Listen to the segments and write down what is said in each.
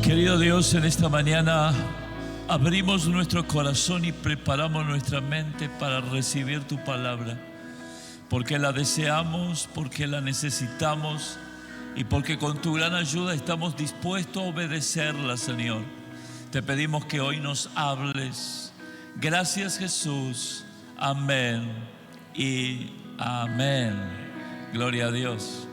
Querido Dios, en esta mañana abrimos nuestro corazón y preparamos nuestra mente para recibir tu palabra, porque la deseamos, porque la necesitamos y porque con tu gran ayuda estamos dispuestos a obedecerla, Señor. Te pedimos que hoy nos hables. Gracias, Jesús. Amén y amén. Gloria a Dios.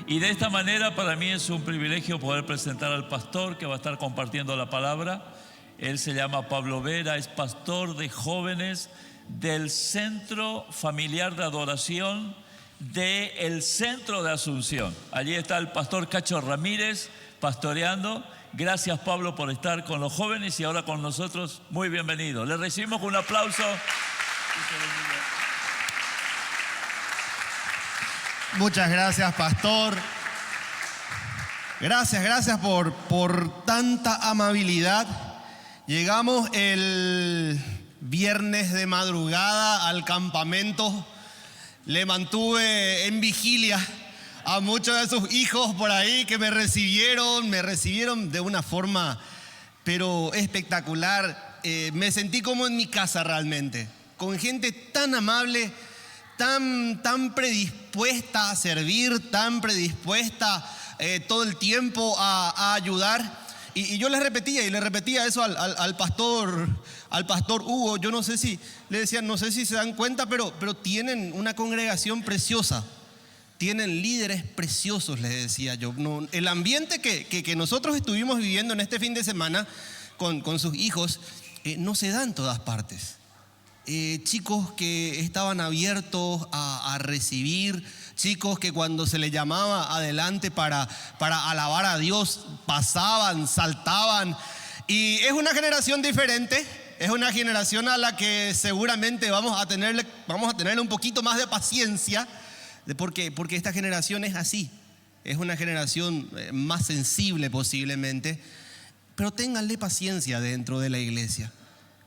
Y de esta manera para mí es un privilegio poder presentar al pastor que va a estar compartiendo la palabra. Él se llama Pablo Vera, es pastor de jóvenes del Centro Familiar de Adoración del Centro de Asunción. Allí está el pastor Cacho Ramírez pastoreando. Gracias, Pablo, por estar con los jóvenes y ahora con nosotros. Muy bienvenido. Le recibimos con un aplauso. Muchas gracias, pastor. Gracias por tanta amabilidad. Llegamos el viernes de madrugada al campamento. Le mantuve en vigilia a muchos de sus hijos por ahí que me recibieron de una forma pero espectacular. Me sentí como en mi casa realmente, con gente tan amable, tan predispuesta a servir, tan predispuesta todo el tiempo a ayudar. Y yo le repetía eso al pastor Hugo. Yo no sé si, le decía, no sé si se dan cuenta, pero tienen una congregación preciosa. Tienen líderes preciosos, les decía yo. No, el ambiente que nosotros estuvimos viviendo en este fin de semana con sus hijos no se da en todas partes. Chicos que estaban abiertos a recibir, chicos que cuando se les llamaba adelante para alabar a Dios, pasaban, saltaban. Y es una generación diferente, es una generación a la que seguramente vamos a tenerle un poquito más de paciencia, porque esta generación es así, es una generación más sensible posiblemente, pero ténganle paciencia dentro de la iglesia.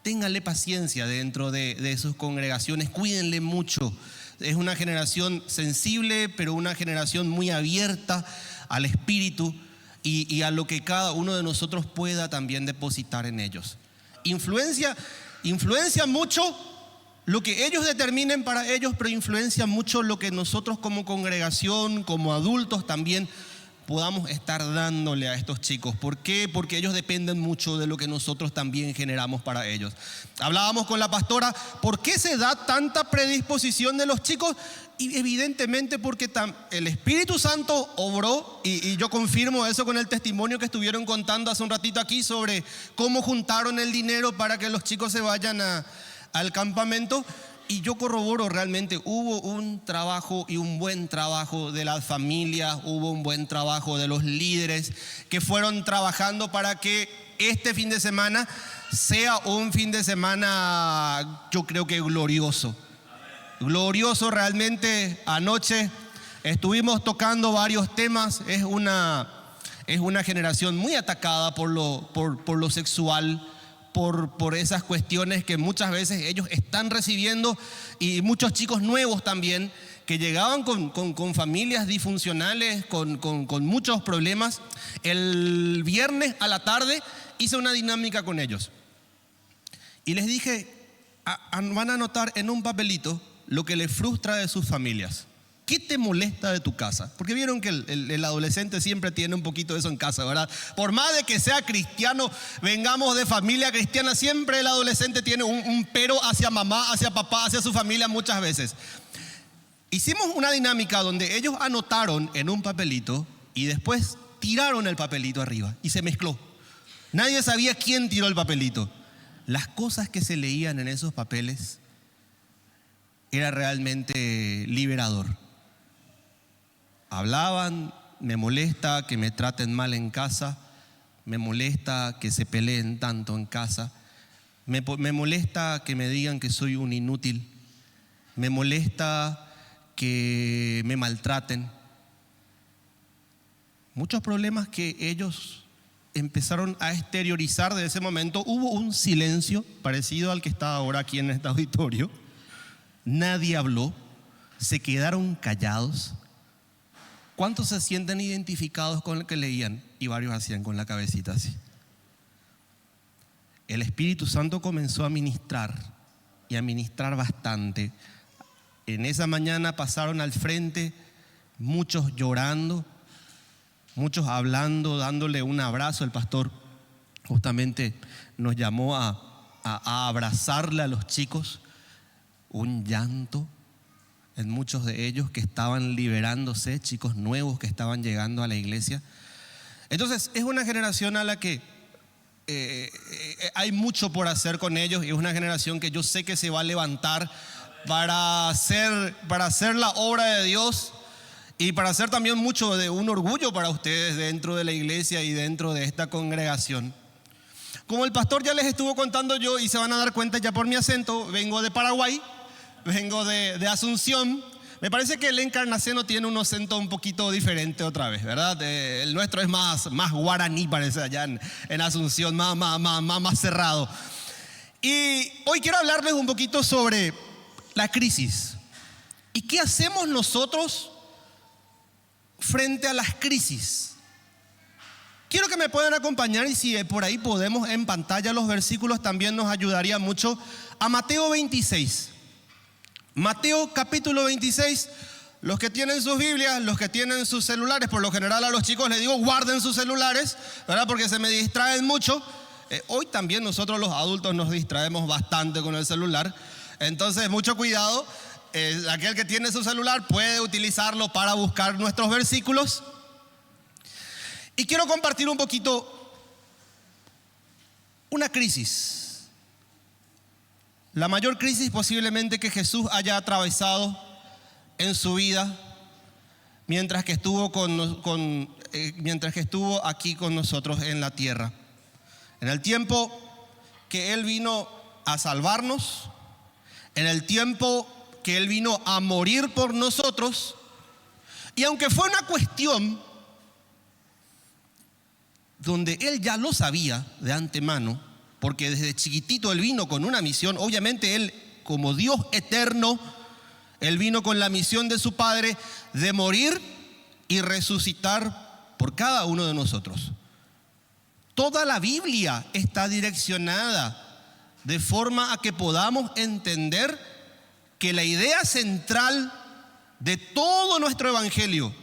Ténganle paciencia dentro de sus congregaciones, cuídenle mucho. Es una generación sensible, pero una generación muy abierta al espíritu y a lo que cada uno de nosotros pueda también depositar en ellos. Influencia mucho lo que ellos determinen para ellos, pero influencia mucho lo que nosotros como congregación, como adultos también podamos estar dándole a estos chicos. ¿Por qué? Porque ellos dependen mucho de lo que nosotros también generamos para ellos. Hablábamos con la pastora, ¿por qué se da tanta predisposición de los chicos? Y evidentemente porque el Espíritu Santo obró, y yo confirmo eso con el testimonio que estuvieron contando hace un ratito aquí sobre cómo juntaron el dinero para que los chicos se vayan al campamento. Y yo corroboro, realmente hubo un trabajo y un buen trabajo de las familias, hubo un buen trabajo de los líderes que fueron trabajando para que este fin de semana sea un fin de semana, yo creo que glorioso. Glorioso realmente. Anoche estuvimos tocando varios temas. Es una generación muy atacada por lo sexual, por esas cuestiones que muchas veces ellos están recibiendo, y muchos chicos nuevos también que llegaban con familias disfuncionales, con muchos problemas. El viernes a la tarde hice una dinámica con ellos y les dije, van a anotar en un papelito lo que les frustra de sus familias. ¿Qué te molesta de tu casa? Porque vieron que el adolescente siempre tiene un poquito de eso en casa, ¿verdad? Por más de que sea cristiano, vengamos de familia cristiana, siempre el adolescente tiene un pero hacia mamá, hacia papá, hacia su familia muchas veces. Hicimos una dinámica donde ellos anotaron en un papelito y después tiraron el papelito arriba y se mezcló. Nadie sabía quién tiró el papelito. Las cosas que se leían en esos papeles era realmente liberador. Hablaban, me molesta que me traten mal en casa, me molesta que se peleen tanto en casa, me molesta que me digan que soy un inútil, me molesta que me maltraten. Muchos problemas que ellos empezaron a exteriorizar de ese momento. Hubo un silencio parecido al que está ahora aquí en este auditorio. Nadie habló, se quedaron callados. ¿Cuántos se sienten identificados con lo que leían? Y varios hacían con la cabecita así. El Espíritu Santo comenzó a ministrar, y a ministrar bastante. En esa mañana pasaron al frente muchos llorando, muchos hablando, dándole un abrazo. El pastor justamente nos llamó a abrazarle a los chicos. Un llanto en muchos de ellos que estaban liberándose, chicos nuevos que estaban llegando a la iglesia. Entonces es una generación a la que hay mucho por hacer con ellos, y es una generación que yo sé que se va a levantar para hacer la obra de Dios, y para hacer también mucho de un orgullo para ustedes dentro de la iglesia y dentro de esta congregación. Como el pastor ya les estuvo contando yo, y se van a dar cuenta ya por mi acento, vengo de Paraguay, vengo de Asunción. Me parece que el encarnaceno tiene un acento un poquito diferente otra vez, ¿verdad? El nuestro es más guaraní, parece, allá en Asunción, más cerrado. Y hoy quiero hablarles un poquito sobre la crisis. ¿Y qué hacemos nosotros frente a las crisis? Quiero que me puedan acompañar, y si por ahí podemos en pantalla los versículos, también nos ayudaría mucho, a Mateo 26. Mateo capítulo 26, los que tienen sus Biblias, los que tienen sus celulares, por lo general a los chicos les digo guarden sus celulares, ¿verdad? Porque se me distraen mucho. Hoy también nosotros los adultos nos distraemos bastante con el celular, entonces mucho cuidado. Aquel que tiene su celular puede utilizarlo para buscar nuestros versículos. Y quiero compartir un poquito una crisis. La mayor crisis posiblemente que Jesús haya atravesado en su vida mientras que estuvo aquí con nosotros en la tierra. En el tiempo que Él vino a salvarnos, en el tiempo que Él vino a morir por nosotros, y aunque fue una cuestión donde Él ya lo sabía de antemano, porque desde chiquitito Él vino con una misión. Obviamente Él, como Dios eterno, Él vino con la misión de su Padre de morir y resucitar por cada uno de nosotros. Toda la Biblia está direccionada de forma a que podamos entender que la idea central de todo nuestro evangelio,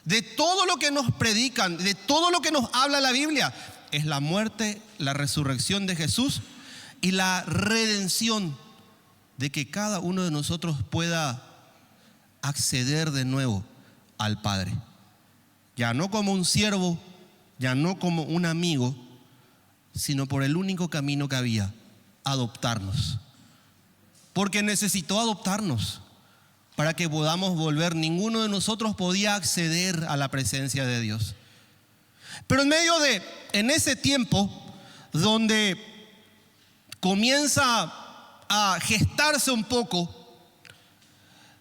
de todo lo que nos predican, de todo lo que nos habla la Biblia, es la muerte, la resurrección de Jesús y la redención, de que cada uno de nosotros pueda acceder de nuevo al Padre. Ya no como un siervo, ya no como un amigo, sino por el único camino que había: adoptarnos. Porque necesitó adoptarnos para que podamos volver. Ninguno de nosotros podía acceder a la presencia de Dios. Pero en ese tiempo donde comienza a gestarse un poco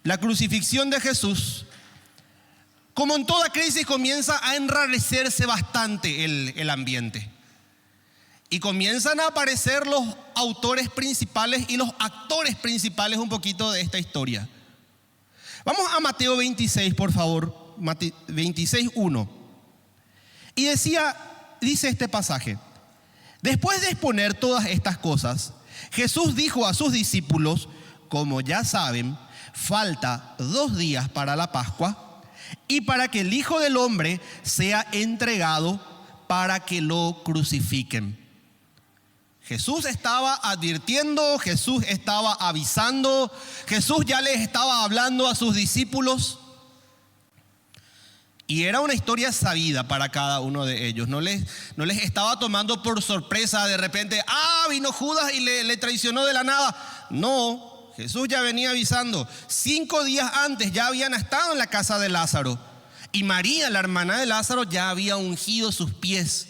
la crucifixión de Jesús, como en toda crisis comienza a enrarecerse bastante el ambiente. Y comienzan a aparecer los autores principales y los actores principales un poquito de esta historia. Vamos a Mateo 26, por favor. 26:1. Y dice este pasaje: después de exponer todas estas cosas, Jesús dijo a sus discípulos: como ya saben, falta 2 días para la Pascua y para que el Hijo del Hombre sea entregado para que lo crucifiquen. Jesús estaba advirtiendo, Jesús estaba avisando, Jesús ya les estaba hablando a sus discípulos. Y era una historia sabida para cada uno de ellos. No les estaba tomando por sorpresa de repente: vino Judas y le traicionó de la nada. No, Jesús ya venía avisando. 5 días antes ya habían estado en la casa de Lázaro. Y María, la hermana de Lázaro, ya había ungido sus pies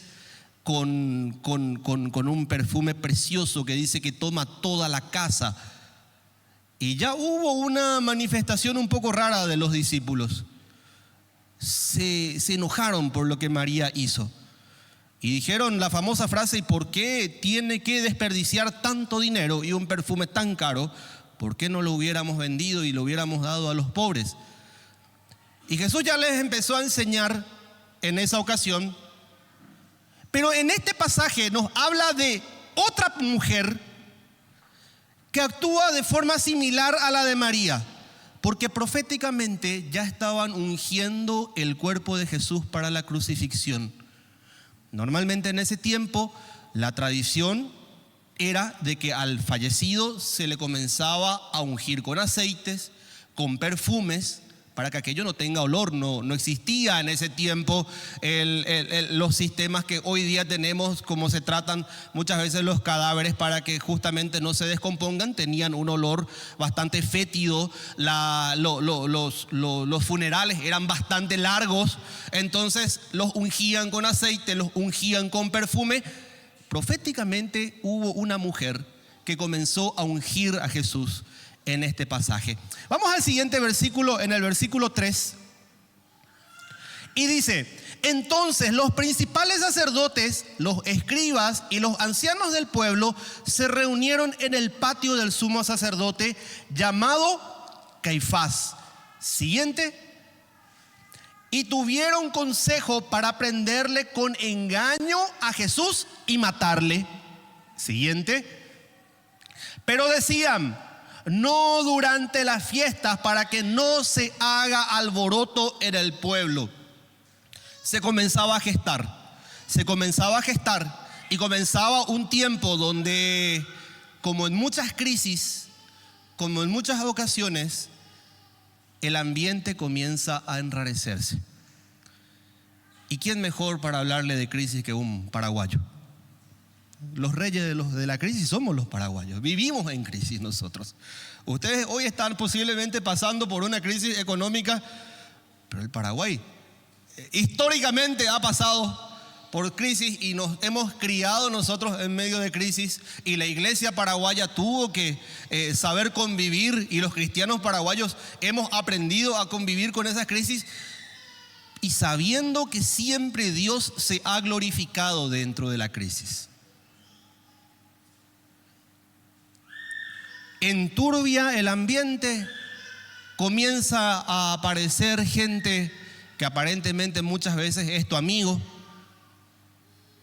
con un perfume precioso que dice que toma toda la casa. Y ya hubo una manifestación un poco rara de los discípulos. Se enojaron por lo que María hizo. Y dijeron la famosa frase: ¿y por qué tiene que desperdiciar tanto dinero y un perfume tan caro? ¿Por qué no lo hubiéramos vendido y lo hubiéramos dado a los pobres? Y Jesús ya les empezó a enseñar en esa ocasión. Pero en este pasaje nos habla de otra mujer que actúa de forma similar a la de María, porque proféticamente ya estaban ungiendo el cuerpo de Jesús para la crucifixión. Normalmente en ese tiempo la tradición era de que al fallecido se le comenzaba a ungir con aceites, con perfumes, para que aquello no tenga olor. No existía en ese tiempo los sistemas que hoy día tenemos, como se tratan muchas veces los cadáveres para que justamente no se descompongan. Tenían un olor bastante fétido, los funerales eran bastante largos, entonces los ungían con aceite, los ungían con perfume. Proféticamente hubo una mujer que comenzó a ungir a Jesús en este pasaje. Vamos al siguiente versículo, en el versículo 3. Y dice: entonces los principales sacerdotes, los escribas y los ancianos del pueblo se reunieron en el patio del sumo sacerdote llamado Caifás. Siguiente. Y tuvieron consejo para prenderle con engaño a Jesús y matarle. Siguiente. Pero decían: no durante las fiestas, para que no se haga alboroto en el pueblo. Se comenzaba a gestar y comenzaba un tiempo donde, como en muchas crisis, como en muchas ocasiones, el ambiente comienza a enrarecerse. ¿Y quién mejor para hablarle de crisis que un paraguayo? Los reyes de la crisis somos los paraguayos. Vivimos en crisis nosotros. Ustedes hoy están posiblemente pasando por una crisis económica, pero el Paraguay históricamente ha pasado por crisis y nos hemos criado nosotros en medio de crisis, y la iglesia paraguaya tuvo que saber convivir, y los cristianos paraguayos hemos aprendido a convivir con esas crisis, y sabiendo que siempre Dios se ha glorificado dentro de la crisis. Enturbia el ambiente, comienza a aparecer gente que aparentemente muchas veces es tu amigo,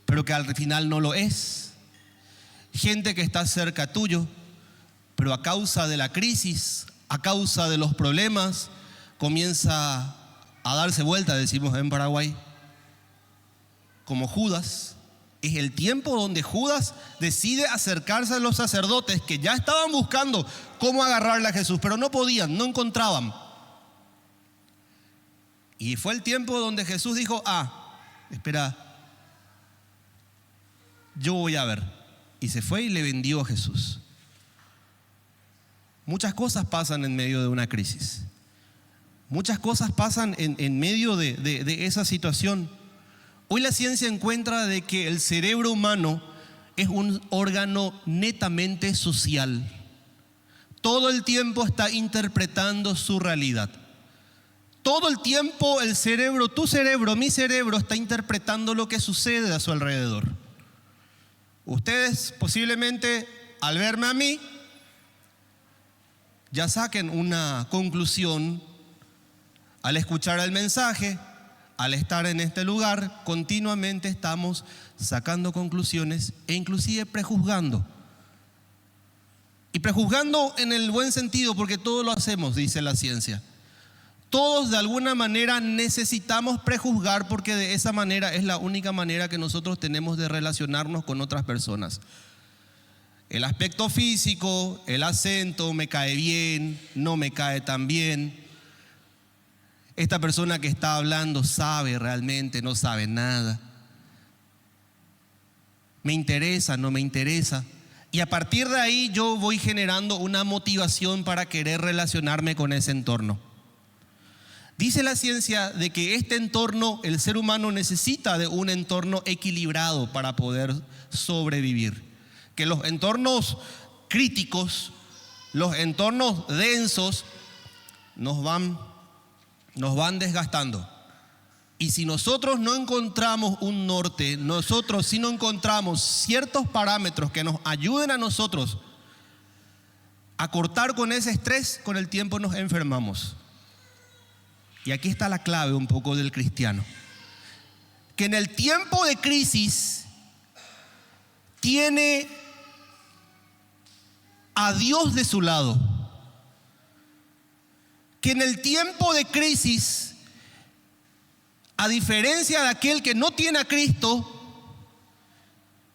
pero que al final no lo es. Gente que está cerca tuyo, pero a causa de la crisis, a causa de los problemas, comienza a darse vuelta, decimos en Paraguay, como Judas. Es el tiempo donde Judas decide acercarse a los sacerdotes que ya estaban buscando cómo agarrarle a Jesús, pero no podían, no encontraban. Y fue el tiempo donde Jesús dijo: espera, yo voy a ver. Y se fue y le vendió a Jesús. Muchas cosas pasan en medio de una crisis. Muchas cosas pasan en medio de esa situación. Hoy la ciencia encuentra de que el cerebro humano es un órgano netamente social. Todo el tiempo está interpretando su realidad. Todo el tiempo el cerebro, tu cerebro, mi cerebro, está interpretando lo que sucede a su alrededor. Ustedes posiblemente al verme a mí ya saquen una conclusión al escuchar el mensaje. Al estar en este lugar, continuamente estamos sacando conclusiones e inclusive prejuzgando. Y prejuzgando en el buen sentido, porque todos lo hacemos, dice la ciencia. Todos de alguna manera necesitamos prejuzgar, porque de esa manera es la única manera que nosotros tenemos de relacionarnos con otras personas. El aspecto físico, el acento, me cae bien, no me cae tan bien. Esta persona que está hablando sabe realmente, no sabe nada. Me interesa, no me interesa. Y a partir de ahí yo voy generando una motivación para querer relacionarme con ese entorno. Dice la ciencia de que este entorno, el ser humano necesita de un entorno equilibrado para poder sobrevivir. Que los entornos críticos, los entornos densos, nos van desgastando. Y si nosotros no encontramos un norte, si no encontramos ciertos parámetros que nos ayuden a nosotros a cortar con ese estrés, con el tiempo nos enfermamos. Y aquí está la clave un poco del cristiano. Que en el tiempo de crisis tiene a Dios de su lado. Que en el tiempo de crisis, a diferencia de aquel que no tiene a Cristo,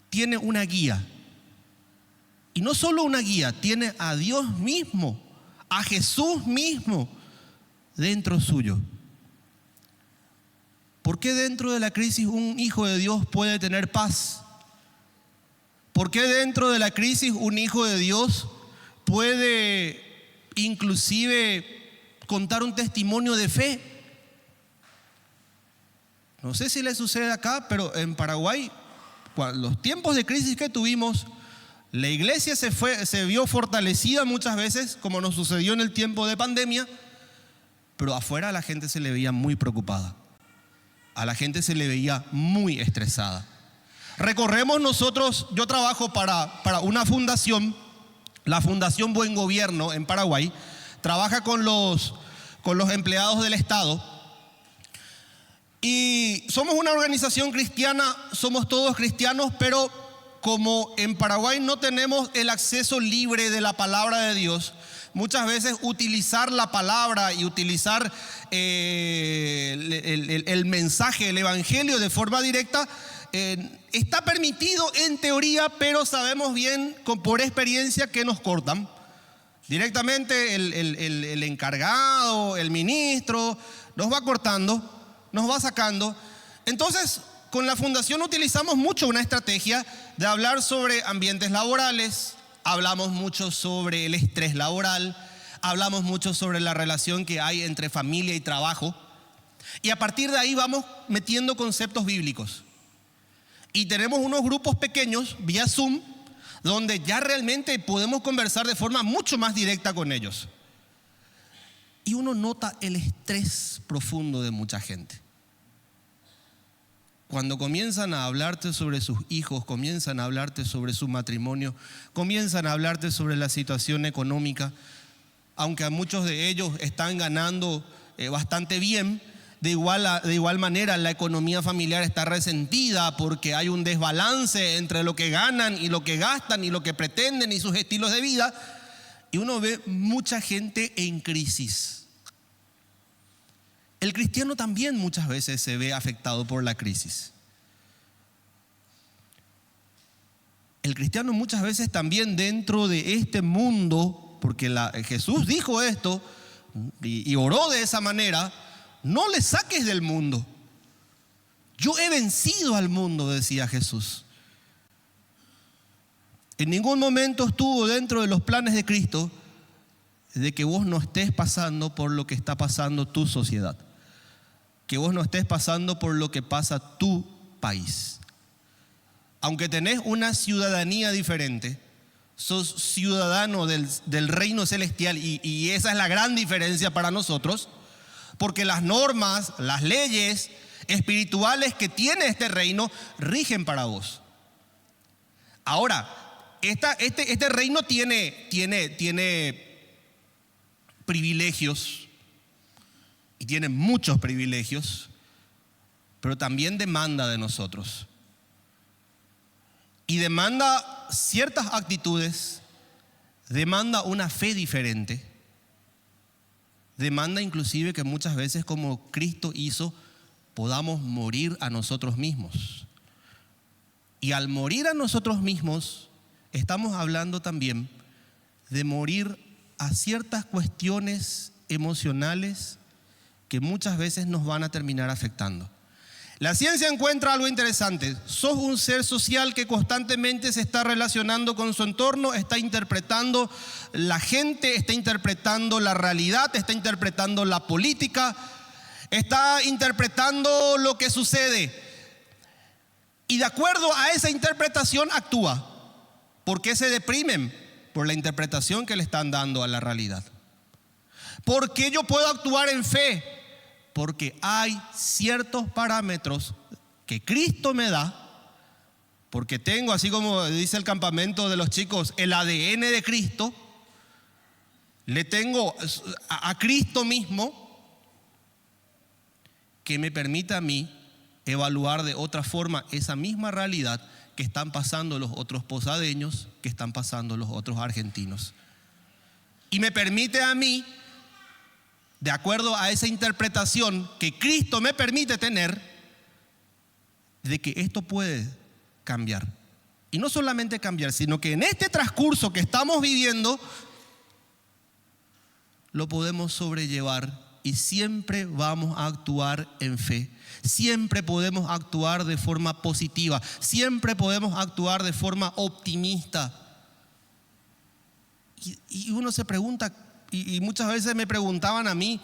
tiene una guía. Y no solo una guía, tiene a Dios mismo, a Jesús mismo dentro suyo. ¿Por qué dentro de la crisis un hijo de Dios puede tener paz? ¿Por qué dentro de la crisis un hijo de Dios puede inclusive contar un testimonio de fe? No sé si le sucede acá, pero en Paraguay, los tiempos de crisis que tuvimos, la iglesia se vio fortalecida muchas veces, como nos sucedió en el tiempo de pandemia, pero afuera a la gente se le veía muy preocupada, a la gente se le veía muy estresada. Recorremos nosotros, yo trabajo para una fundación, la Fundación Buen Gobierno en Paraguay, trabaja con los empleados del Estado. Y somos una organización cristiana, somos todos cristianos, pero como en Paraguay no tenemos el acceso libre de la palabra de Dios, muchas veces utilizar la palabra y utilizar el mensaje, el evangelio de forma directa, está permitido en teoría, pero sabemos bien por experiencia que nos cortan. Directamente el encargado, el ministro, nos va cortando, nos va sacando. Entonces, con la fundación utilizamos mucho una estrategia de hablar sobre ambientes laborales, hablamos mucho sobre el estrés laboral, hablamos mucho sobre la relación que hay entre familia y trabajo, y a partir de ahí vamos metiendo conceptos bíblicos. Y tenemos unos grupos pequeños vía Zoom, donde ya realmente podemos conversar de forma mucho más directa con ellos. Y uno nota el estrés profundo de mucha gente. Cuando comienzan a hablarte sobre sus hijos, comienzan a hablarte sobre su matrimonio, comienzan a hablarte sobre la situación económica, aunque a muchos de ellos están ganando bastante bien, de igual manera la economía familiar está resentida porque hay un desbalance entre lo que ganan y lo que gastan y lo que pretenden y sus estilos de vida, y uno ve mucha gente en crisis. El cristiano también muchas veces se ve afectado por la crisis. El cristiano muchas veces también dentro de este mundo, porque Jesús dijo esto y oró de esa manera: no le saques del mundo. Yo he vencido al mundo, decía Jesús. En ningún momento estuvo dentro de los planes de Cristo de que vos no estés pasando por lo que está pasando tu sociedad, que vos no estés pasando por lo que pasa tu país. Aunque tenés una ciudadanía diferente, sos ciudadano del reino celestial, y esa es la gran diferencia para nosotros, porque las normas, las leyes espirituales que tiene este reino rigen para vos. Ahora, este reino tiene privilegios, y tiene muchos privilegios, pero también demanda de nosotros. Y demanda ciertas actitudes, demanda una fe diferente, demanda inclusive que muchas veces, como Cristo hizo, podamos morir a nosotros mismos. Y al morir a nosotros mismos, estamos hablando también de morir a ciertas cuestiones emocionales que muchas veces nos van a terminar afectando. La ciencia encuentra algo interesante. Sos un ser social que constantemente se está relacionando con su entorno, está interpretando la gente, está interpretando la realidad, está interpretando la política, está interpretando lo que sucede. Y de acuerdo a esa interpretación actúa. ¿Por qué se deprimen? Por la interpretación que le están dando a la realidad. ¿Por qué yo puedo actuar en fe? porque hay ciertos parámetros que Cristo me da, porque tengo, así como dice el campamento de los chicos, el ADN de Cristo, le tengo a Cristo mismo, que me permite a mí evaluar de otra forma esa misma realidad que están pasando los otros posadeños, que están pasando los otros argentinos. Y me permite a mí, de acuerdo a esa interpretación que Cristo me permite tener, de que esto puede cambiar. Y no solamente cambiar, sino que en este transcurso que estamos viviendo, lo podemos sobrellevar y siempre vamos a actuar en fe. Siempre podemos actuar de forma positiva. Siempre podemos actuar de forma optimista. Y uno se pregunta, y muchas veces me preguntaban a mí,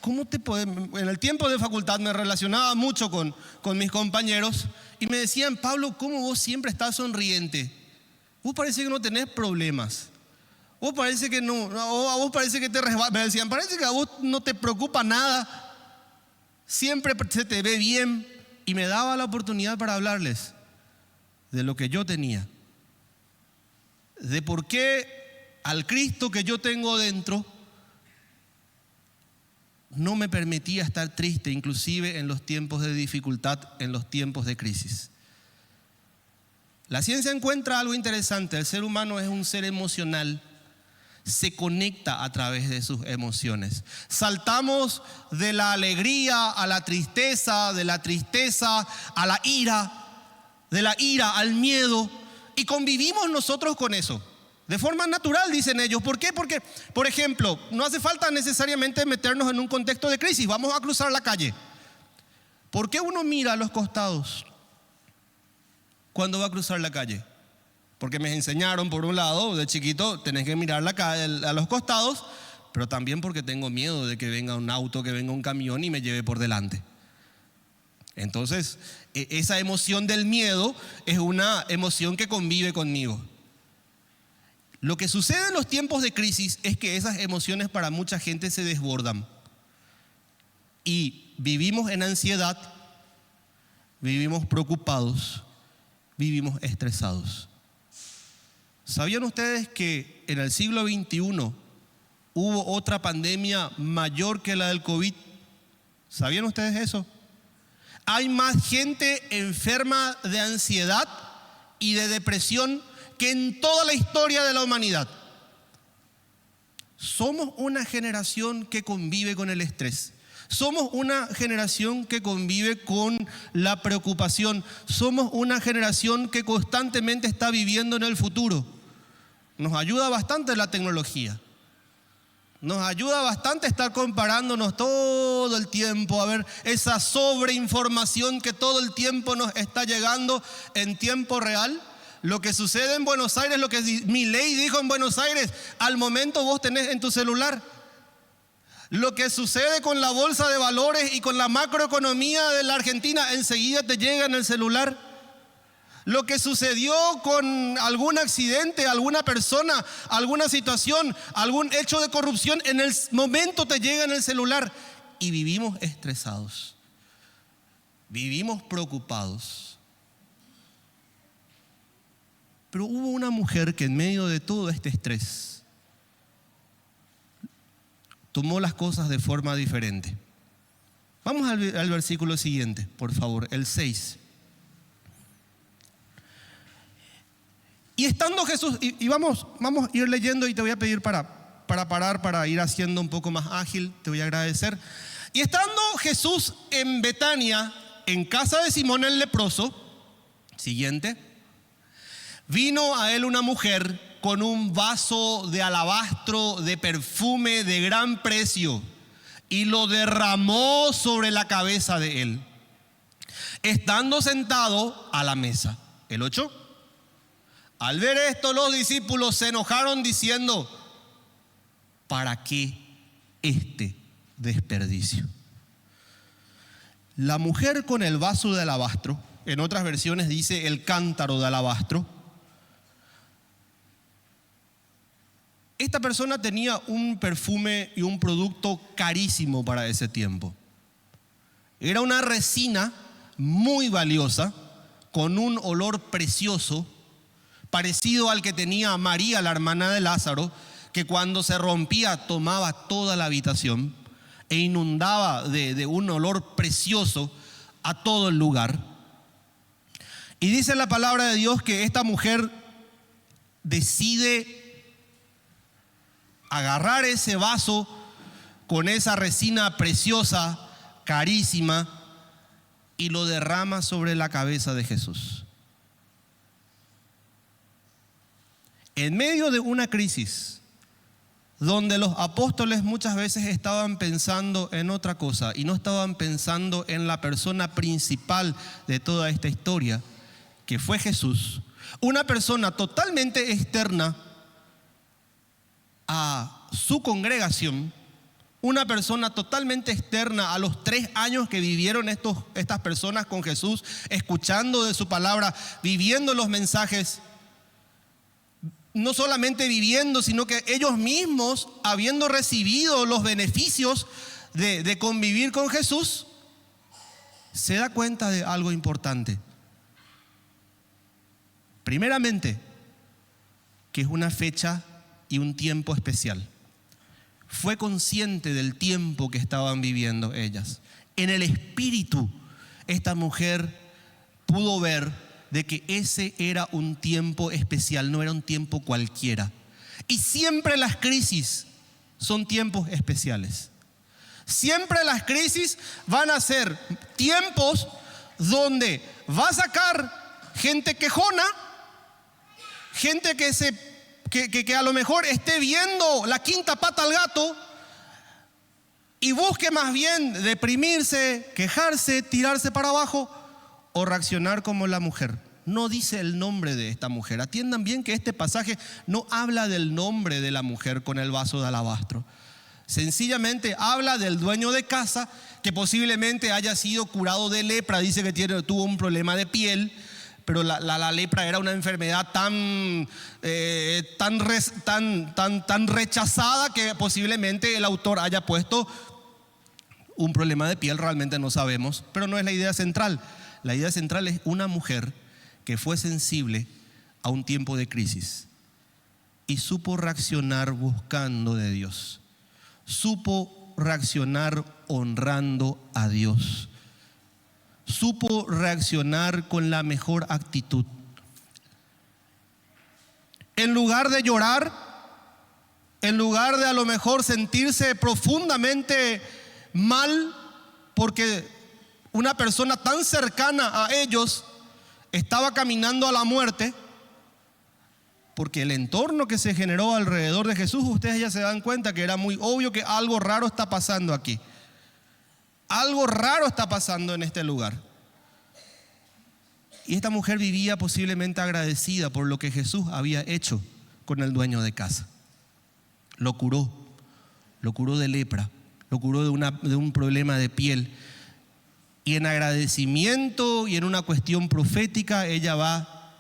¿cómo te puedes? En el tiempo de facultad me relacionaba mucho con mis compañeros y me decían, Pablo, ¿cómo vos siempre estás sonriente? Vos parece que no tenés problemas. Vos parece que no, a vos parece que te resbalas. Me decían, parece que a vos no te preocupa nada. Siempre se te ve bien. Y me daba la oportunidad para hablarles de lo que yo tenía. De por qué al Cristo que yo tengo dentro no me permitía estar triste, inclusive en los tiempos de dificultad, en los tiempos de crisis. La ciencia encuentra algo interesante. El ser humano es un ser emocional. Se conecta a través de sus emociones. Saltamos de la alegría a la tristeza, de la tristeza a la ira, de la ira al miedo, y convivimos nosotros con eso. De forma natural, dicen ellos. ¿Por qué? Porque, por ejemplo, no hace falta necesariamente meternos en un contexto de crisis. Vamos a cruzar la calle. ¿Por qué uno mira a los costados cuando va a cruzar la calle? Porque me enseñaron, por un lado, de chiquito, tenés que mirar a los costados, pero también porque tengo miedo de que venga un auto, que venga un camión y me lleve por delante. Entonces, esa emoción del miedo es una emoción que convive conmigo. Lo que sucede en los tiempos de crisis es que esas emociones para mucha gente se desbordan. Y vivimos en ansiedad, vivimos preocupados, vivimos estresados. ¿Sabían ustedes que en el siglo XXI hubo otra pandemia mayor que la del COVID? ¿Sabían ustedes eso? Hay más gente enferma de ansiedad y de depresión que en toda la historia de la humanidad. Somos una generación que convive con el estrés. Somos una generación que convive con la preocupación. Somos una generación que constantemente está viviendo en el futuro. Nos ayuda bastante la tecnología. Nos ayuda bastante estar comparándonos todo el tiempo, a ver esa sobreinformación que todo el tiempo nos está llegando en tiempo real. Lo que sucede en Buenos Aires, lo que Milei dijo en Buenos Aires, al momento vos tenés en tu celular. Lo que sucede con la bolsa de valores y con la macroeconomía de la Argentina, enseguida te llega en el celular. Lo que sucedió con algún accidente, alguna persona, alguna situación, algún hecho de corrupción, en el momento te llega en el celular. Y vivimos estresados, vivimos preocupados. Pero hubo una mujer que en medio de todo este estrés tomó las cosas de forma diferente. Vamos al versículo siguiente, por favor, el 6. Y estando Jesús, y vamos a ir leyendo, y te voy a pedir para parar, para ir haciendo un poco más ágil, te voy a agradecer. Y estando Jesús en Betania, en casa de Simón el leproso, siguiente, vino a él una mujer con un vaso de alabastro de perfume de gran precio y lo derramó sobre la cabeza de él, estando sentado a la mesa. El 8. Al ver esto, los discípulos se enojaron diciendo, ¿para qué este desperdicio? La mujer con el vaso de alabastro, en otras versiones dice el cántaro de alabastro. Esta persona tenía un perfume y un producto carísimo para ese tiempo. Era una resina muy valiosa, con un olor precioso, parecido al que tenía María, la hermana de Lázaro, que cuando se rompía tomaba toda la habitación e inundaba de un olor precioso a todo el lugar. Y dice la palabra de Dios que esta mujer decide agarrar ese vaso con esa resina preciosa, carísima, y lo derrama sobre la cabeza de Jesús. En medio de una crisis donde los apóstoles muchas veces estaban pensando en otra cosa y no estaban pensando en la persona principal de toda esta historia, que fue Jesús, una persona totalmente externa a su congregación, una persona totalmente externa a los 3 años que vivieron estas personas con Jesús, escuchando de su palabra, viviendo los mensajes, no solamente viviendo, sino que ellos mismos, habiendo recibido los beneficios de convivir con Jesús, se da cuenta de algo importante. Primeramente, que es una fecha y un tiempo especial. Fue consciente del tiempo que estaban viviendo ellas. En el espíritu, esta mujer pudo ver de que ese era un tiempo especial, no era un tiempo cualquiera. Y siempre las crisis son tiempos especiales. Siempre las crisis van a ser tiempos donde va a sacar gente quejona, gente que a lo mejor esté viendo la quinta pata al gato y busque más bien deprimirse, quejarse, tirarse para abajo o reaccionar como la mujer. No dice el nombre de esta mujer. Atiendan bien que este pasaje no habla del nombre de la mujer con el vaso de alabastro. Sencillamente habla del dueño de casa que posiblemente haya sido curado de lepra. Dice que tuvo un problema de piel, pero la lepra era una enfermedad tan rechazada que posiblemente el autor haya puesto un problema de piel. Realmente no sabemos, pero no es la idea central. La idea central es una mujer que fue sensible a un tiempo de crisis y supo reaccionar buscando de Dios. Supo reaccionar honrando a Dios. Supo reaccionar con la mejor actitud. En lugar de llorar, en lugar de a lo mejor sentirse profundamente mal porque una persona tan cercana a ellos estaba caminando a la muerte, porque el entorno que se generó alrededor de Jesús, ustedes ya se dan cuenta que era muy obvio que algo raro está pasando aquí. Algo raro está pasando en este lugar. Y esta mujer vivía posiblemente agradecida por lo que Jesús había hecho con el dueño de casa. Lo curó de lepra, lo curó de un problema de piel. Y en agradecimiento y en una cuestión profética, ella va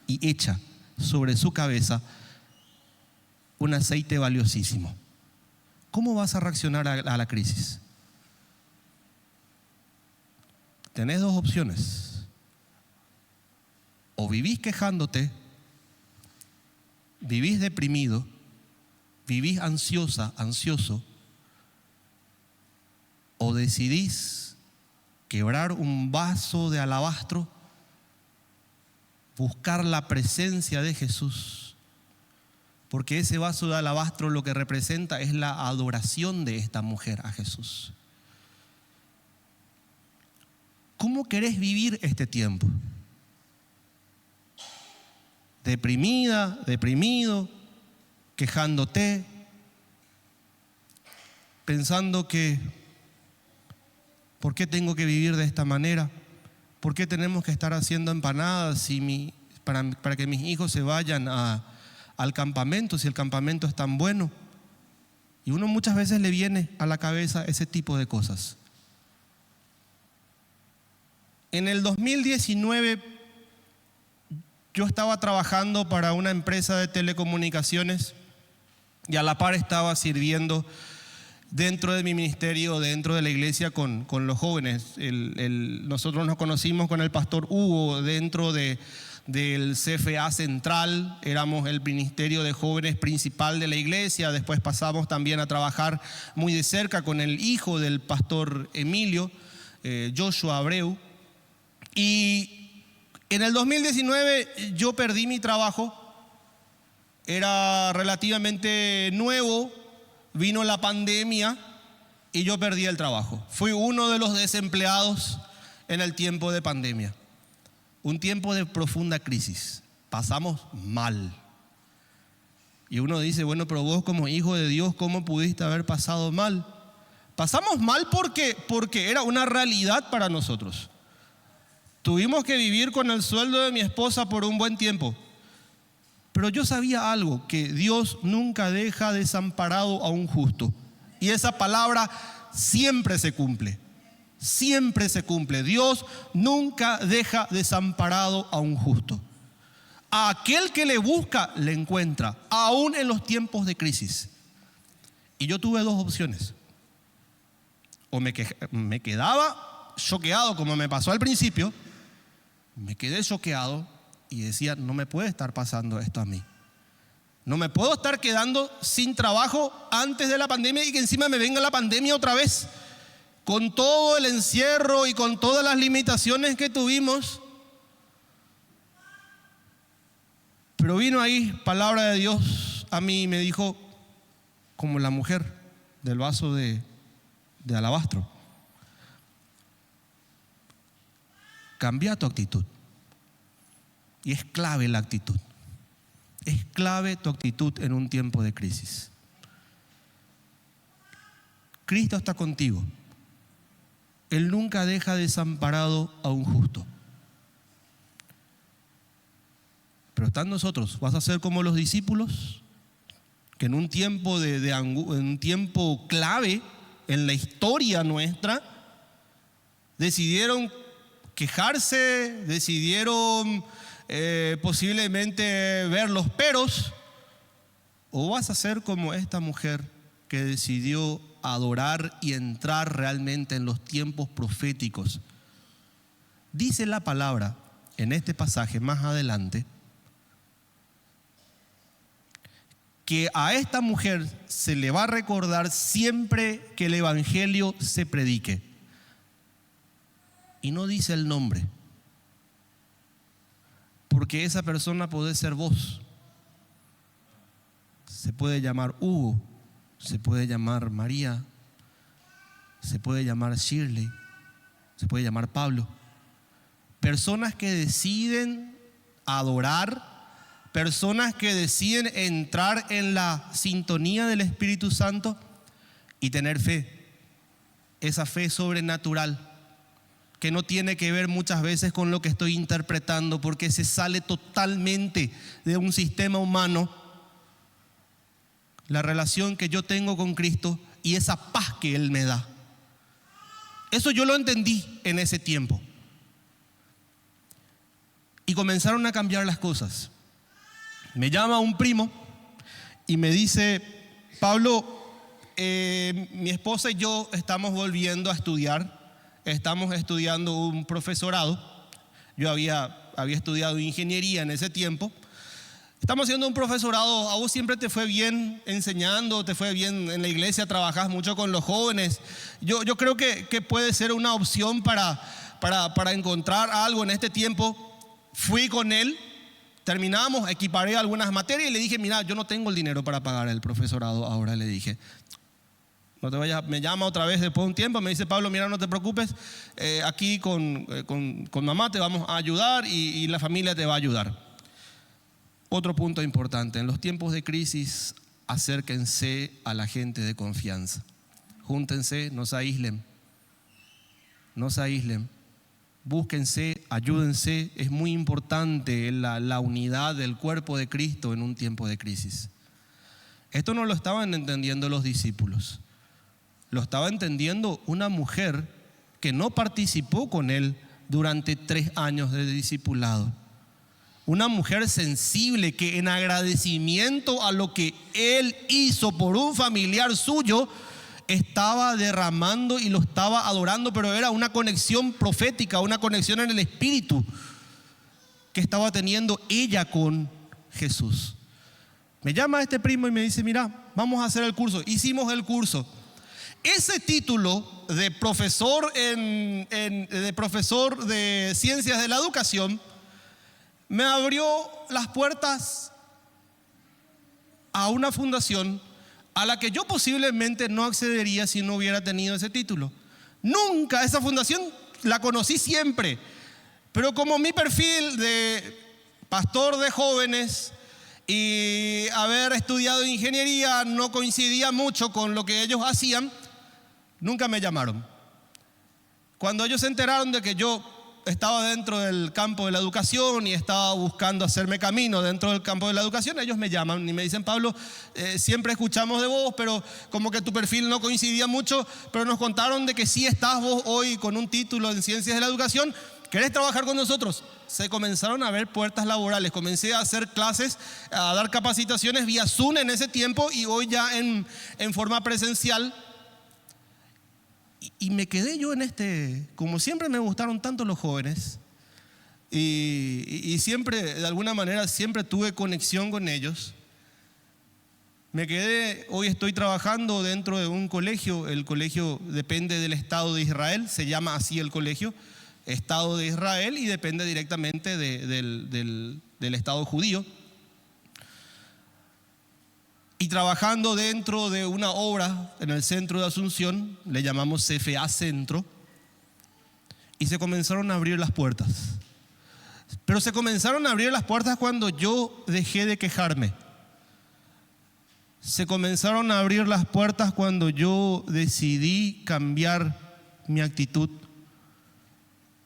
y echa sobre su cabeza un aceite valiosísimo. ¿Cómo vas a reaccionar a la crisis? Tenés 2 opciones. O vivís quejándote, vivís deprimido, vivís ansioso, o decidís quebrar un vaso de alabastro, buscar la presencia de Jesús, porque ese vaso de alabastro lo que representa es la adoración de esta mujer a Jesús. ¿Cómo querés vivir este tiempo? Deprimida, deprimido, quejándote, pensando que ¿por qué tengo que vivir de esta manera? ¿Por qué tenemos que estar haciendo empanadas para que mis hijos se vayan al campamento si el campamento es tan bueno? Y uno muchas veces le viene a la cabeza ese tipo de cosas. En el 2019 yo estaba trabajando para una empresa de telecomunicaciones y a la par estaba sirviendo dentro de mi ministerio, dentro de la iglesia con los jóvenes. Nosotros nos conocimos con el pastor Hugo dentro del CFA Central, éramos el ministerio de jóvenes principal de la iglesia. Después pasamos también a trabajar muy de cerca con el hijo del pastor Emilio, Joshua Abreu. Y en el 2019 yo perdí mi trabajo, era relativamente nuevo, vino la pandemia y yo perdí el trabajo. Fui uno de los desempleados en el tiempo de pandemia. Un tiempo de profunda crisis. Pasamos mal. Y uno dice, bueno, pero vos como hijo de Dios, ¿cómo pudiste haber pasado mal? Pasamos mal porque era una realidad para nosotros. Tuvimos que vivir con el sueldo de mi esposa por un buen tiempo. Pero yo sabía algo, que Dios nunca deja desamparado a un justo. Y esa palabra siempre se cumple. Siempre se cumple. Dios nunca deja desamparado a un justo. A aquel que le busca, le encuentra, aún en los tiempos de crisis. Y yo tuve dos opciones. O me quedaba choqueado, como me pasó al principio. Me quedé choqueado y decía, no me puede estar pasando esto a mí. No me puedo estar quedando sin trabajo antes de la pandemia y que encima me venga la pandemia otra vez. Con todo el encierro y con todas las limitaciones que tuvimos. Pero vino ahí palabra de Dios a mí y me dijo, como la mujer del vaso de alabastro, cambia tu actitud. Y es clave la actitud. Es clave tu actitud en un tiempo de crisis. Cristo está contigo. Él nunca deja desamparado a un justo. Pero están nosotros. ¿Vas a ser como los discípulos? Que en un tiempo en un tiempo clave en la historia nuestra, decidieron quejarse, decidieron posiblemente ver los peros. ¿O vas a ser como esta mujer que decidió adorar y entrar realmente en los tiempos proféticos? Dice la palabra en este pasaje más adelante que a esta mujer se le va a recordar siempre que el evangelio se predique. Y no dice el nombre, porque esa persona puede ser vos. Se puede llamar Hugo, se puede llamar María, se puede llamar Shirley, se puede llamar Pablo. Personas que deciden adorar, personas que deciden entrar en la sintonía del Espíritu Santo y tener fe. Esa fe sobrenatural que no tiene que ver muchas veces con lo que estoy interpretando, porque se sale totalmente de un sistema humano. La relación que yo tengo con Cristo y esa paz que Él me da. Eso yo lo entendí en ese tiempo. Y comenzaron a cambiar las cosas. Me llama un primo y me dice, Pablo, mi esposa y yo estamos volviendo a estudiar. Estamos estudiando un profesorado. Yo había estudiado ingeniería en ese tiempo. Estamos haciendo un profesorado. A vos siempre te fue bien enseñando, te fue bien en la iglesia, trabajás mucho con los jóvenes. Yo creo que puede ser una opción para encontrar algo en este tiempo. Fui con él, terminamos, equiparé algunas materias y le dije, mira, yo no tengo el dinero para pagar el profesorado ahora, le dije. No te vayas, me llama otra vez después de un tiempo, me dice, Pablo, mira, no te preocupes, aquí con mamá te vamos a ayudar y la familia te va a ayudar. Otro punto importante, en los tiempos de crisis, acérquense a la gente de confianza. Júntense, no se aíslen. No se aíslen. Búsquense, ayúdense. Es muy importante la unidad del cuerpo de Cristo en un tiempo de crisis. Esto no lo estaban entendiendo los discípulos. Lo estaba entendiendo una mujer que no participó con él durante 3 años de discipulado. Una mujer sensible que en agradecimiento a lo que él hizo por un familiar suyo, estaba derramando y lo estaba adorando, pero era una conexión profética, una conexión en el espíritu que estaba teniendo ella con Jesús. Me llama este primo y me dice, mira, vamos a hacer el curso. Hicimos el curso. Ese título de profesor de ciencias de la educación me abrió las puertas a una fundación a la que yo posiblemente no accedería si no hubiera tenido ese título. Nunca, esa fundación la conocí siempre, pero como mi perfil de pastor de jóvenes y haber estudiado ingeniería no coincidía mucho con lo que ellos hacían, nunca me llamaron. Cuando ellos se enteraron de que yo estaba dentro del campo de la educación y estaba buscando hacerme camino dentro del campo de la educación, ellos me llaman y me dicen, Pablo, siempre escuchamos de vos, pero como que tu perfil no coincidía mucho, pero nos contaron de que sí estás vos hoy con un título en ciencias de la educación, ¿querés trabajar con nosotros? Se comenzaron a ver puertas laborales, comencé a hacer clases, a dar capacitaciones vía Zoom en ese tiempo y hoy ya en forma presencial. Y me quedé yo como siempre me gustaron tanto los jóvenes y siempre, de alguna manera, siempre tuve conexión con ellos. Me quedé, hoy estoy trabajando dentro de un colegio, el colegio depende del Estado de Israel, se llama así el colegio, Estado de Israel, y depende directamente del Estado judío. Y trabajando dentro de una obra en el centro de Asunción, le llamamos CFA Centro, y se comenzaron a abrir las puertas. Pero se comenzaron a abrir las puertas cuando yo dejé de quejarme. Se comenzaron a abrir las puertas cuando yo decidí cambiar mi actitud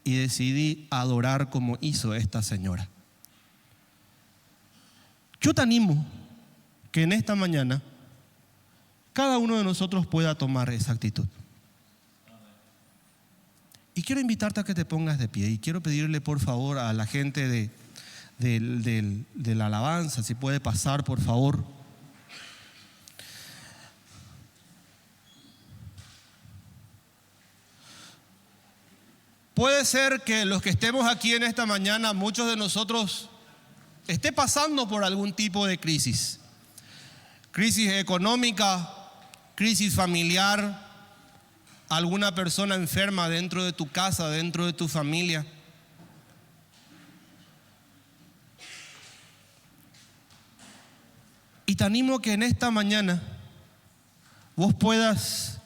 y decidí adorar como hizo esta señora. Yo te animo que en esta mañana cada uno de nosotros pueda tomar esa actitud. Y quiero invitarte a que te pongas de pie y quiero pedirle por favor a la gente de la alabanza, si puede pasar por favor. Puede ser que los que estemos aquí en esta mañana, muchos de nosotros esté pasando por algún tipo de crisis. Crisis económica, crisis familiar, alguna persona enferma dentro de tu casa, dentro de tu familia. Y te animo que en esta mañana vos puedas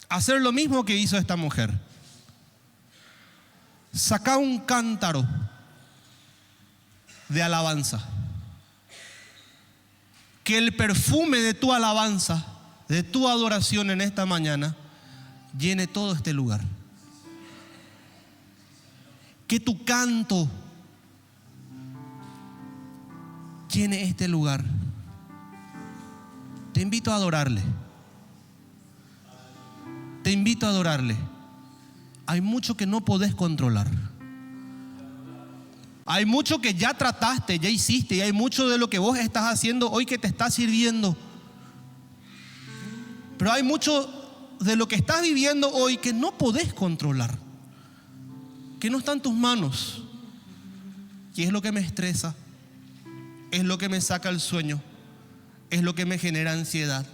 hacer lo mismo que hizo esta mujer. Saca un cántaro de alabanza. Que el perfume de tu alabanza, de tu adoración en esta mañana, llene todo este lugar. Que tu canto llene este lugar. Te invito a adorarle. Te invito a adorarle. Hay mucho que no podés controlar. Hay mucho que ya trataste, ya hiciste, y hay mucho de lo que vos estás haciendo hoy que te está sirviendo. Pero hay mucho de lo que estás viviendo hoy que no podés controlar, que no está en tus manos. Y es lo que me estresa, es lo que me saca el sueño, es lo que me genera ansiedad.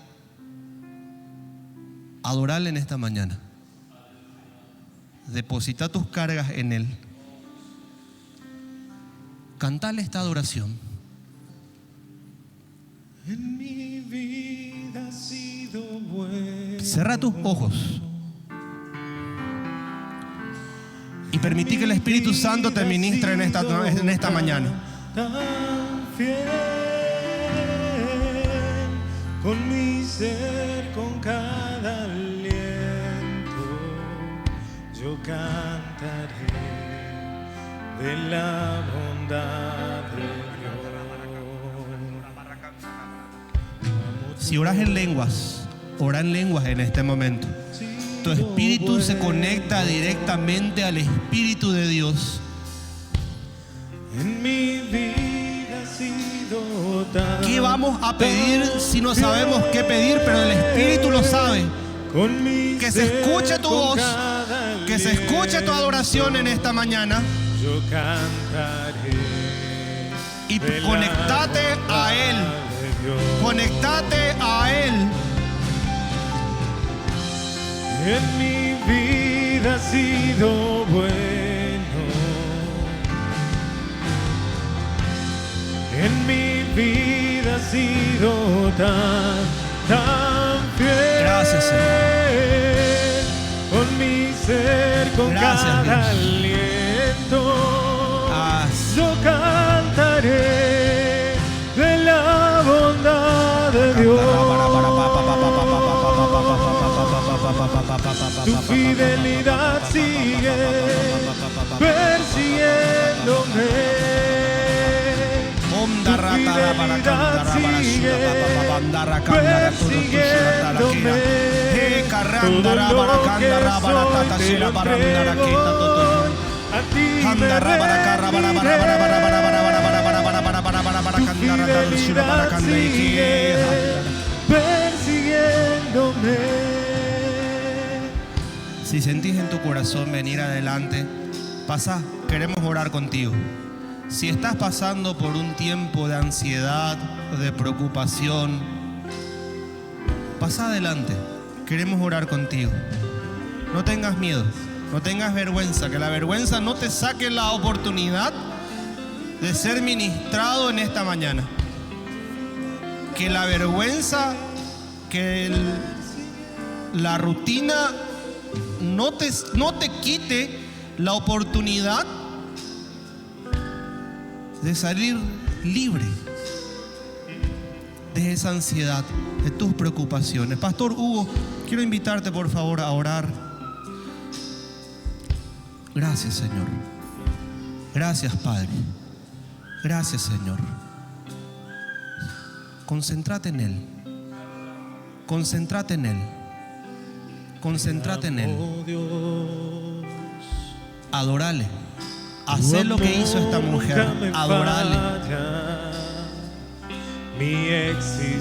Adorarle en esta mañana. Deposita tus cargas en Él. Cantale esta adoración. En mi vida ha sido bueno. Cierra tus ojos y permití que el Espíritu Santo te ministre en esta mañana. Tan fiel con mi ser, con cada aliento, yo cantaré de la bondad de Dios. Si oras en lenguas, ora en lenguas en este momento. Tu espíritu se conecta directamente al Espíritu de Dios. En mi vida ha sido ¿Qué vamos a pedir si no sabemos qué pedir? Pero el Espíritu lo sabe. Que se escuche tu voz, que se escuche tu adoración en esta mañana. Yo cantaré y conectate a Él. Conectate a Él. En mi vida ha sido bueno. En mi vida ha sido tan fiel. Gracias, Señor. Con mi ser, con gracias, cada Dios. aliento. Yo cantaré de la bondad de Dios. Tu fidelidad sigue persiguiéndome. Tu fidelidad sigue persiguiéndome. Todo lo que soy te lo entrego. A ti me rendiré. Tu fidelidad sigue persiguiéndome. Si sentís en tu corazón venir adelante, pasá, queremos orar contigo. Si estás pasando por un tiempo de ansiedad, de preocupación, pasá adelante, queremos orar contigo. No tengas miedo, no tengas vergüenza, que la vergüenza no te saque la oportunidad de ser ministrado en esta mañana. Que la vergüenza, que la rutina no te quite la oportunidad de salir libre de esa ansiedad, de tus preocupaciones. Pastor Hugo, quiero invitarte por favor a orar. Gracias, Señor. Gracias, Padre. Gracias, Señor. Concéntrate en Él. Concéntrate en Él. Concéntrate en Él. Adorale. Hacé lo que hizo esta mujer. Adorale.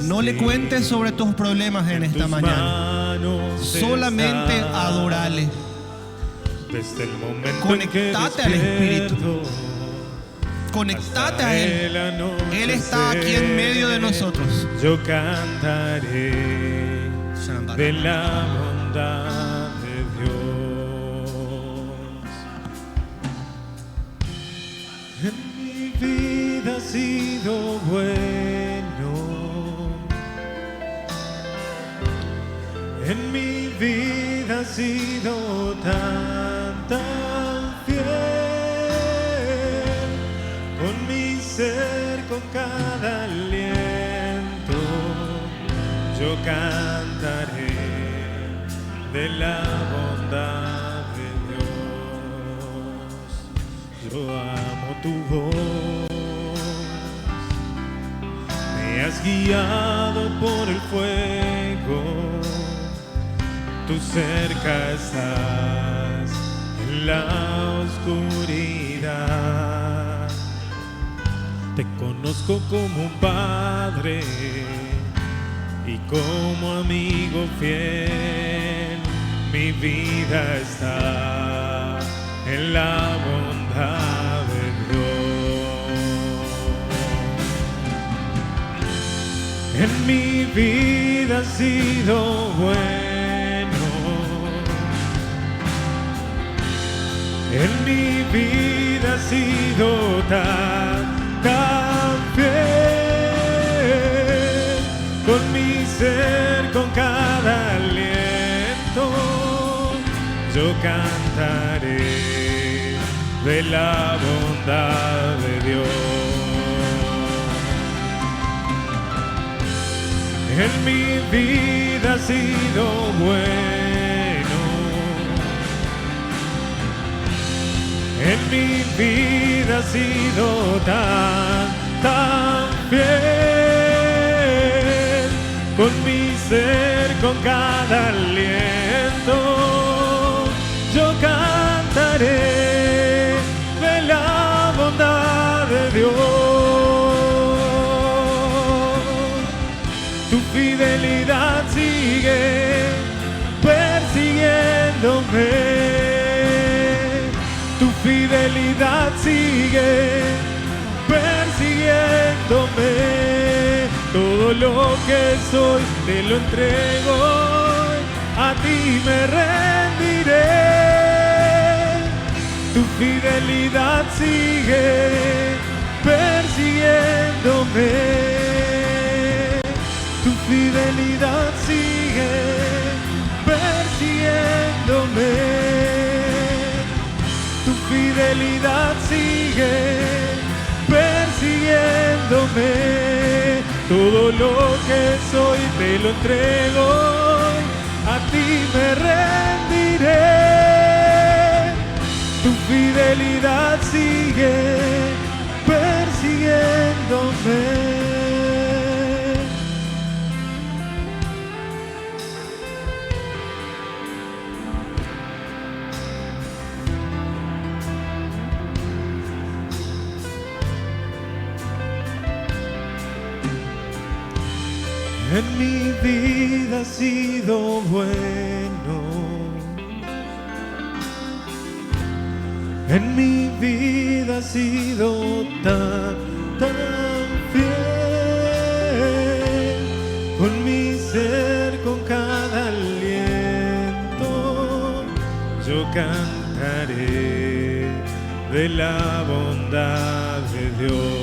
No le cuentes sobre tus problemas en esta mañana. Solamente adorale. Conectate al Espíritu. Conectate a Él. Él está aquí en medio de nosotros. Yo cantaré de la bondad de Dios. En mi vida ha sido bueno. En mi vida ha sido tan fiel. Con mi ser, con cada aliento, yo cantaré de la bondad de Dios. Yo amo tu voz, me has guiado por el fuego, tú cerca estás en la oscuridad. Te conozco como un padre y como amigo fiel. Mi vida está en la bondad de Dios. En mi vida ha sido bueno. En mi vida ha sido tan fiel. Con mi ser, con cada aliento, yo cantaré de la bondad de Dios. En mi vida ha sido bueno. En mi vida ha sido tan fiel. Con mi ser, con cada aliento, yo cantaré de la bondad de Dios. sigue persiguiéndome. Todo lo que soy te lo entrego hoy, a ti me rendiré. Tu fidelidad sigue persiguiéndome. Tu fidelidad sigue persiguiéndome. Tu fidelidad sigue persiguiéndome. Todo lo que soy te lo entrego hoy, a ti me rendiré. Tu fidelidad sigue persiguiéndome. En mi vida has sido bueno. En mi vida has sido tan fiel. Con mi ser, con cada aliento, yo cantaré de la bondad de Dios.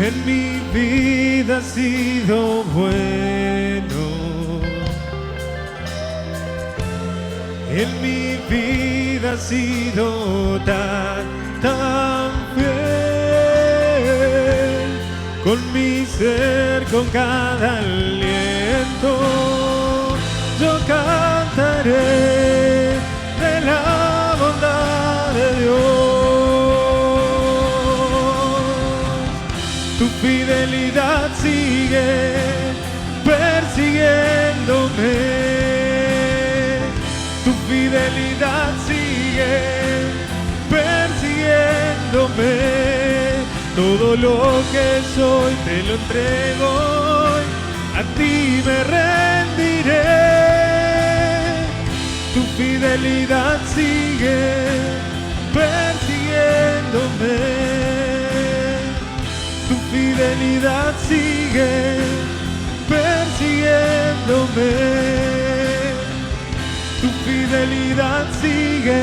En mi vida has sido bueno. En mi vida has sido tan fiel. Con mi ser, con cada aliento, yo cantaré de la bondad de Dios. Tu fidelidad sigue persiguiéndome. Tu fidelidad sigue persiguiéndome. Todo lo que soy te lo entrego hoy, a ti me rendiré. Tu fidelidad sigue persiguiéndome. Tu fidelidad sigue persiguiéndome. Tu fidelidad sigue